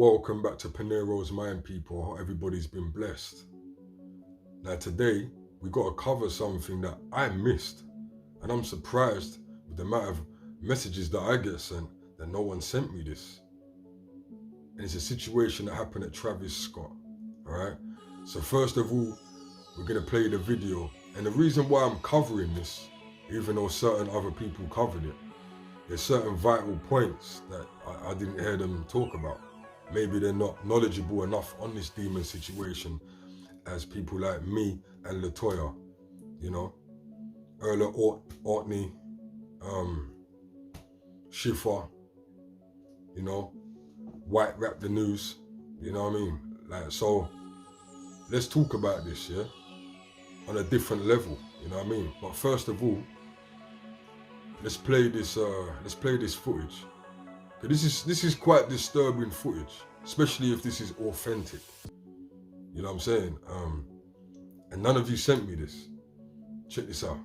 Welcome back to Panero's Mind, people. I hope everybody's been blessed. Now today, we got to cover something that I missed, and I'm surprised with the amount of messages that I get sent that no one sent me this. And it's a situation that happened at Travis Scott, all right? So first of all, we're gonna play the video. And the reason why I'm covering this, even though certain other people covered it, there's certain vital points that I didn't hear them talk about. Maybe they're not knowledgeable enough on this demon situation as people like me and Latoya, you know, Erla Ortney, Schiffer, you know, White Rap the News, you know what I mean? Like, so let's talk about this, yeah, on a different level, you know what I mean? But first of all, let's play this footage. This is quite disturbing footage, especially if this is authentic. You know what I'm saying? And none of you sent me this. Check this out.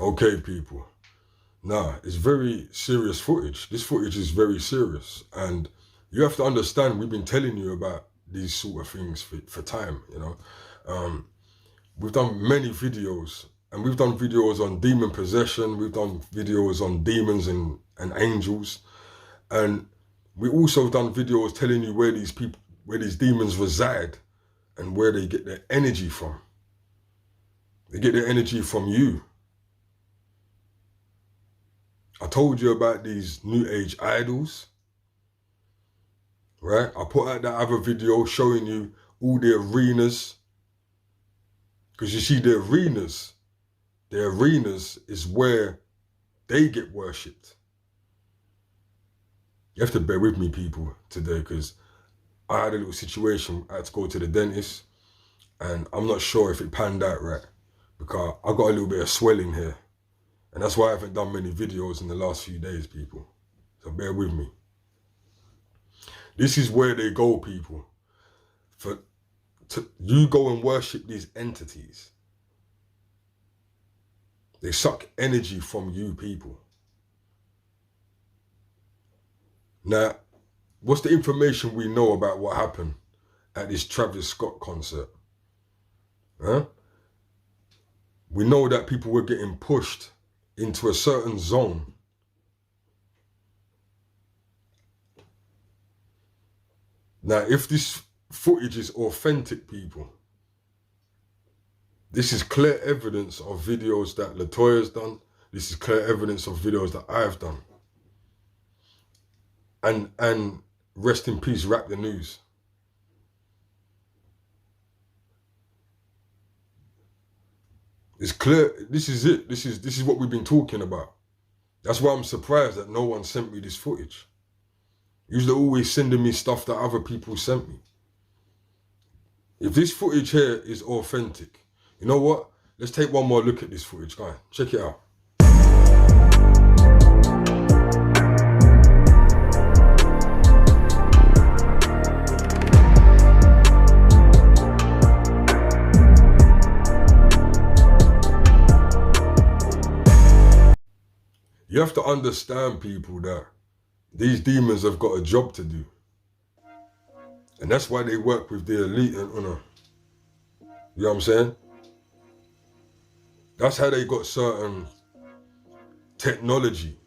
Okay, people. Nah, it's very serious footage. This footage is very serious. And you have to understand, we've been telling you about these sort of things for time, you know. We've done many videos, and we've done videos on demon possession. We've done videos on demons and angels. And we also done videos telling you where these demons reside and where they get their energy from. They get their energy from you. I told you about these new age idols, right? I put out that other video showing you all the arenas. Because you see, the arenas is where they get worshipped. You have to bear with me, people, today, because I had a little situation. I had to go to the dentist, and I'm not sure if it panned out right, because I got a little bit of swelling here. And that's why I haven't done many videos in the last few days, people. So bear with me. This is where they go, people. You go and worship these entities. They suck energy from you, people. Now, what's the information we know about what happened at this Travis Scott concert? Huh? We know that people were getting pushed into a certain zone. Now, if this footage is authentic, people, this is clear evidence of videos that Latoya's done. This is clear evidence of videos that I've done. And rest in peace, Rap the News. It's clear, this is it. This is what we've been talking about. That's why I'm surprised that no one sent me this footage. Usually always sending me stuff that other people sent me. If this footage here is authentic, you know what? Let's take one more look at this footage, guys. Check it out. You have to understand, people, that these demons have got a job to do. And that's why they work with the elite and honor. You know what I'm saying? That's how they got certain technology.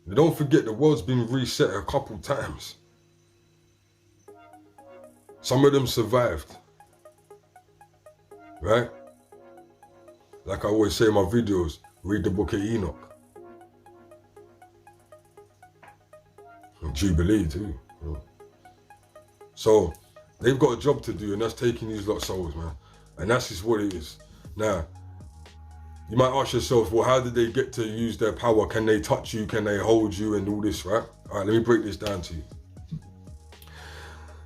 And don't forget, the world's been reset a couple times. Some of them survived, right? Like I always say in my videos, read the book of Enoch. And Jubilee too. So they've got a job to do, and that's taking these lot souls, man. And that's just what it is. Now, you might ask yourself, well, how did they get to use their power? Can they touch you? Can they hold you and all this, right? All right, let me break this down to you.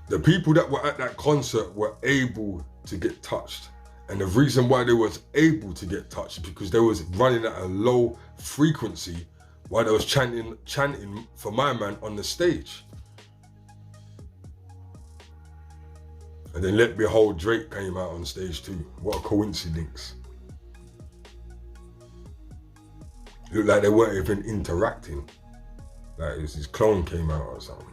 The people that were at that concert were able to get touched. And the reason why they was able to get touched is because they was running at a low frequency while they was chanting for my man on the stage. And then Let Behold Drake came out on stage too. What a coincidence. Looked like they weren't even interacting. Like his clone came out or something.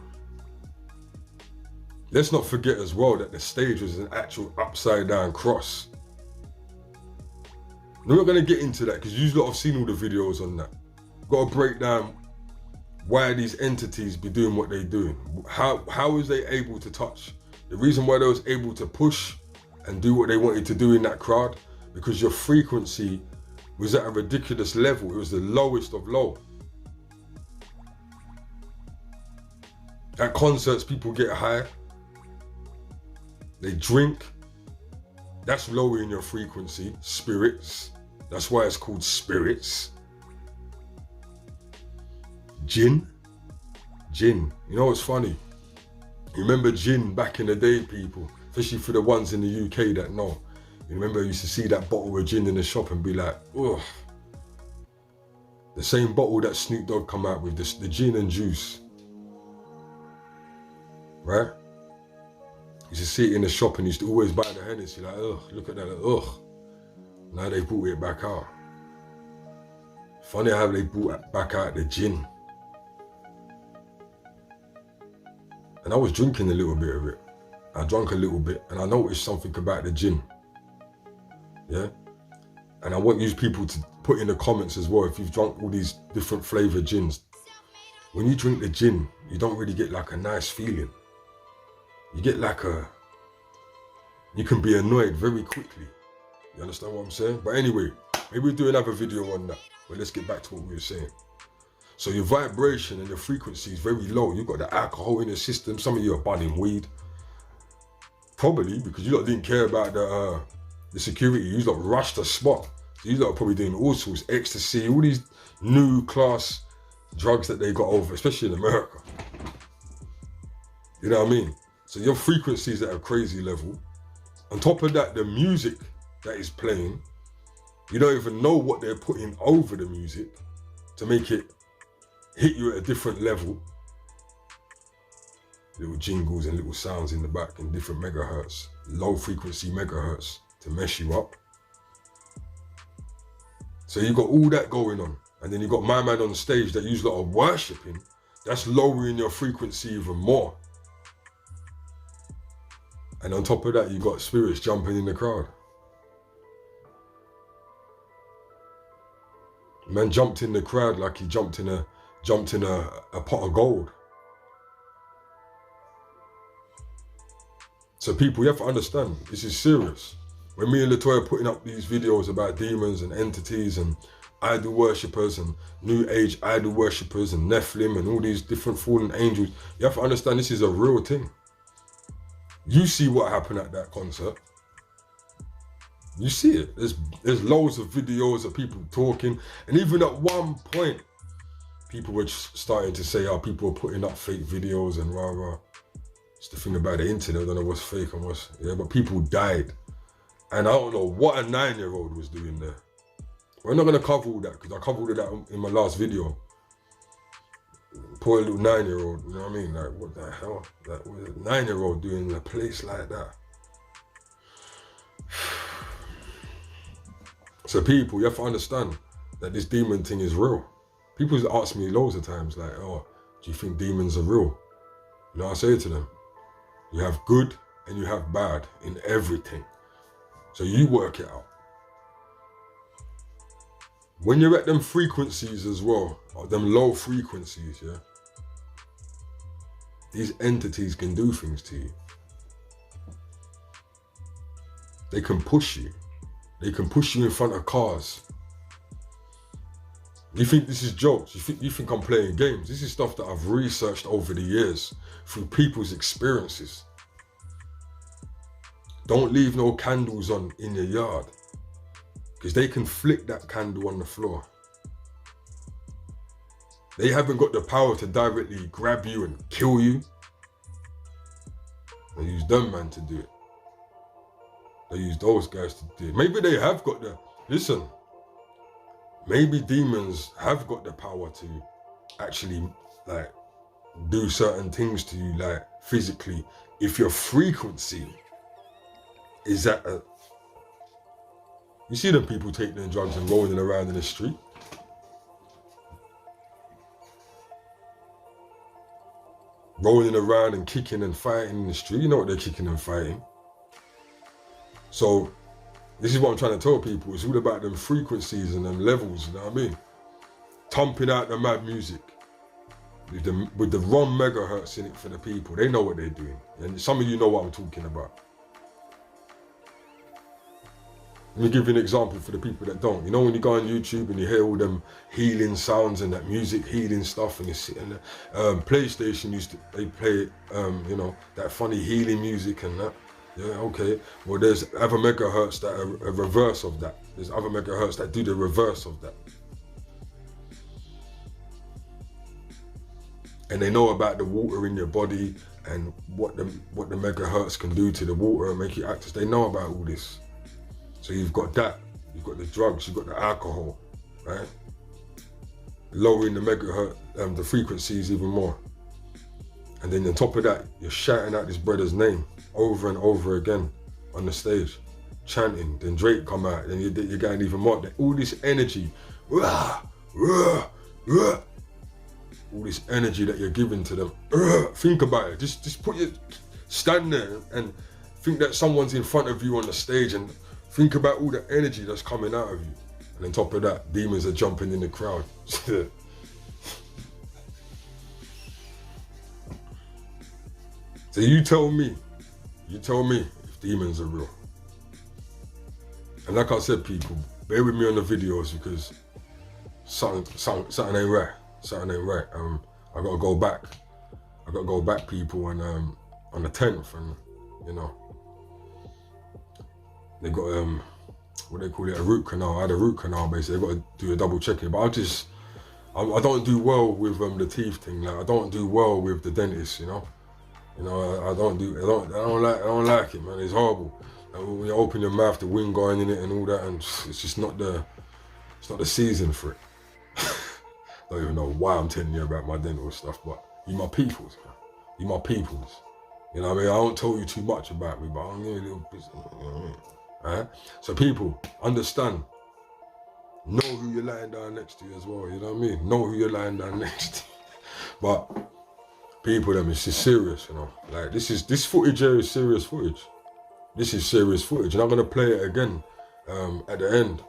Let's not forget as well that the stage was an actual upside down cross. We're not gonna get into that because you lot have seen all the videos on that. Got to break down why these entities be doing what they're doing. How is they able to touch? The reason why they was able to push and do what they wanted to do in that crowd, because your frequency was at a ridiculous level. It was the lowest of low. At concerts, people get high. They drink. That's lowering your frequency. Spirits. That's why it's called spirits. Jinn. Jinn. You know what's funny? You remember Jinn back in the day, people? Especially for the ones in the UK that know. You remember you used to see that bottle of gin in the shop and be like, ugh. The same bottle that Snoop Dogg come out with, the gin and juice. Right? You used to see it in the shop and used to always buy the Hennessy, like, ugh, look at that, ugh. Now they brought it back out. Funny how they brought back out the gin. And I was drinking a little bit of it. I drank a little bit and I noticed something about the gin. Yeah? And I want you people to put in the comments as well if you've drunk all these different flavored gins. When you drink the gin, you don't really get like a nice feeling. You get like you can be annoyed very quickly. You understand what I'm saying? But anyway, maybe we'll do another video on that. But let's get back to what we were saying. So your vibration and your frequency is very low. You've got the alcohol in the system. Some of you are burning weed. Probably because you lot didn't care about the security. You lot rushed the spot. So you lot are probably doing all sorts, ecstasy, all these new class drugs that they got over, especially in America. You know what I mean? So your frequency is at a crazy level. On top of that, the music that is playing, you don't even know what they're putting over the music to make it hit you at a different level. Little jingles and little sounds in the back in different megahertz, low frequency megahertz to mess you up. So you got all that going on. And then you got my man on stage that you lot are worshipping. That's lowering your frequency even more. And on top of that, you got spirits jumping in the crowd. Man jumped in the crowd like he jumped in a pot of gold. So people, you have to understand, this is serious. When me and Latoya are putting up these videos about demons and entities and idol worshippers and new age idol worshippers and Nephilim and all these different fallen angels, you have to understand this is a real thing. You see what happened at that concert. You see it. There's loads of videos of people talking, and even at one point, people were starting to say, people are putting up fake videos and rah rah. It's the thing about the internet, I don't know what's fake and what's, but people died. And I don't know what a 9-year-old was doing there. We're not gonna cover all that, because I covered all that in my last video. Poor little 9-year-old, you know what I mean? Like, what the hell? Like, what is a 9-year-old doing in a place like that? So people, you have to understand that this demon thing is real. People ask me loads of times, like, oh, do you think demons are real? You know, I say to them, you have good and you have bad in everything. So you work it out. When you're at them frequencies as well, or them low frequencies, yeah, these entities can do things to you. They can push you. They can push you in front of cars. You think this is jokes? You think I'm playing games? This is stuff that I've researched over the years through people's experiences. Don't leave no candles on in your yard, because they can flick that candle on the floor. They haven't got the power to directly grab you and kill you. They use them man to do it. They use those guys to do it. Maybe they have got the, listen, maybe demons have got the power to actually like do certain things to you, like physically, if your frequency is at a, you see them people taking their drugs and rolling around in the street? Rolling around and kicking and fighting in the street. You know what they're kicking and fighting. So this is what I'm trying to tell people. It's all about them frequencies and them levels, you know what I mean? Thumping out the mad music with the wrong megahertz in it for the people. They know what they're doing. And some of you know what I'm talking about. Let me give you an example for the people that don't. You know when you go on YouTube and you hear all them healing sounds and that music healing stuff, and you see, and PlayStation they play you know, that funny healing music and that. Yeah, okay. Well, there's other megahertz that are a reverse of that. There's other megahertz that do the reverse of that. And they know about the water in your body and what the megahertz can do to the water and make you act as. They know about all this. So you've got that, you've got the drugs, you've got the alcohol, right? Lowering the megahertz, the frequencies even more. And then on top of that, you're shouting out this brother's name over and over again on the stage, chanting. Then Drake come out, and you're getting even more. All this energy, all this energy that you're giving to them. Think about it. Just stand there and think that someone's in front of you on the stage, and think about all the energy that's coming out of you. And on top of that, demons are jumping in the crowd. So you tell me if demons are real. And like I said, people, bear with me on the videos because something ain't right. Something ain't right. I gotta go back, people, and on the 10th, and you know, they got what they call it, a root canal. I had a root canal basically. They got to do a double checking. But I don't do well with the teeth thing. Like I don't do well with the dentist. You know, I don't like it, man. It's horrible. Like, when you open your mouth, the wind going in it and all that, and it's just not the season for it. Don't even know why I'm telling you about my dental stuff, but you my peoples, man. You my peoples. You know what I mean? I don't tell you too much about me, but I'm giving you a little bit. You know what I mean? Alright? So people, understand. Know who you're lying down next to as well, you know what I mean? Know who you're lying down next to. But people, it's just serious, you know. Like this footage here is serious footage. This is serious footage, and I'm gonna play it again at the end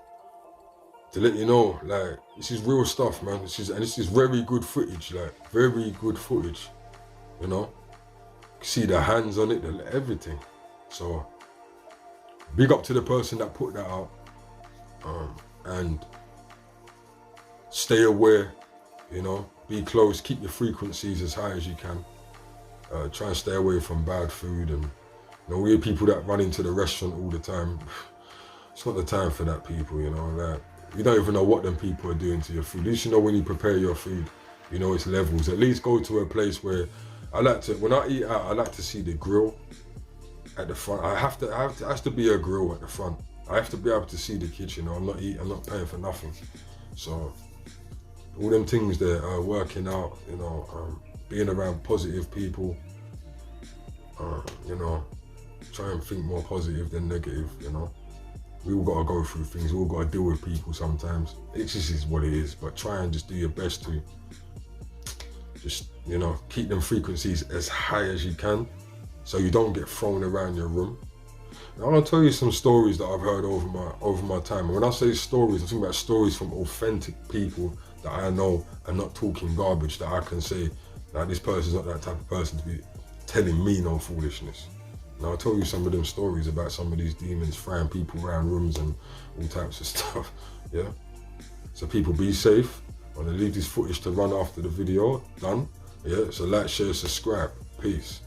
to let you know, like, this is real stuff, man. This is very good footage, like very good footage, you know. You can see the hands on it, everything. So big up to the person that put that out, and stay aware, you know, be close, keep your frequencies as high as you can. Try and stay away from bad food, and you know, weird people that run into the restaurant all the time. It's not the time for that, people, you know. Like, you don't even know what them people are doing to your food. At least you know when you prepare your food, you know its levels. At least go to a place where when I eat out, I like to see the grill at the front. It has to be a grill at the front. I have to be able to see the kitchen. I'm not paying for nothing. So all them things there, working out, you know, being around positive people, you know, try and think more positive than negative, you know. We all gotta go through things, we all gotta deal with people sometimes. It just is what it is, but try and just do your best to just, you know, keep them frequencies as high as you can so you don't get thrown around your room. Now, I'm gonna tell you some stories that I've heard over my time. And when I say stories, I'm talking about stories from authentic people that I know and not talking garbage, that I can say, now this person's not that type of person to be telling me no foolishness. Now I'll tell you some of them stories about some of these demons frying people around rooms and all types of stuff, yeah? So people, be safe. I'm gonna leave this footage to run after the video, done? Yeah, so like, share, subscribe. Peace.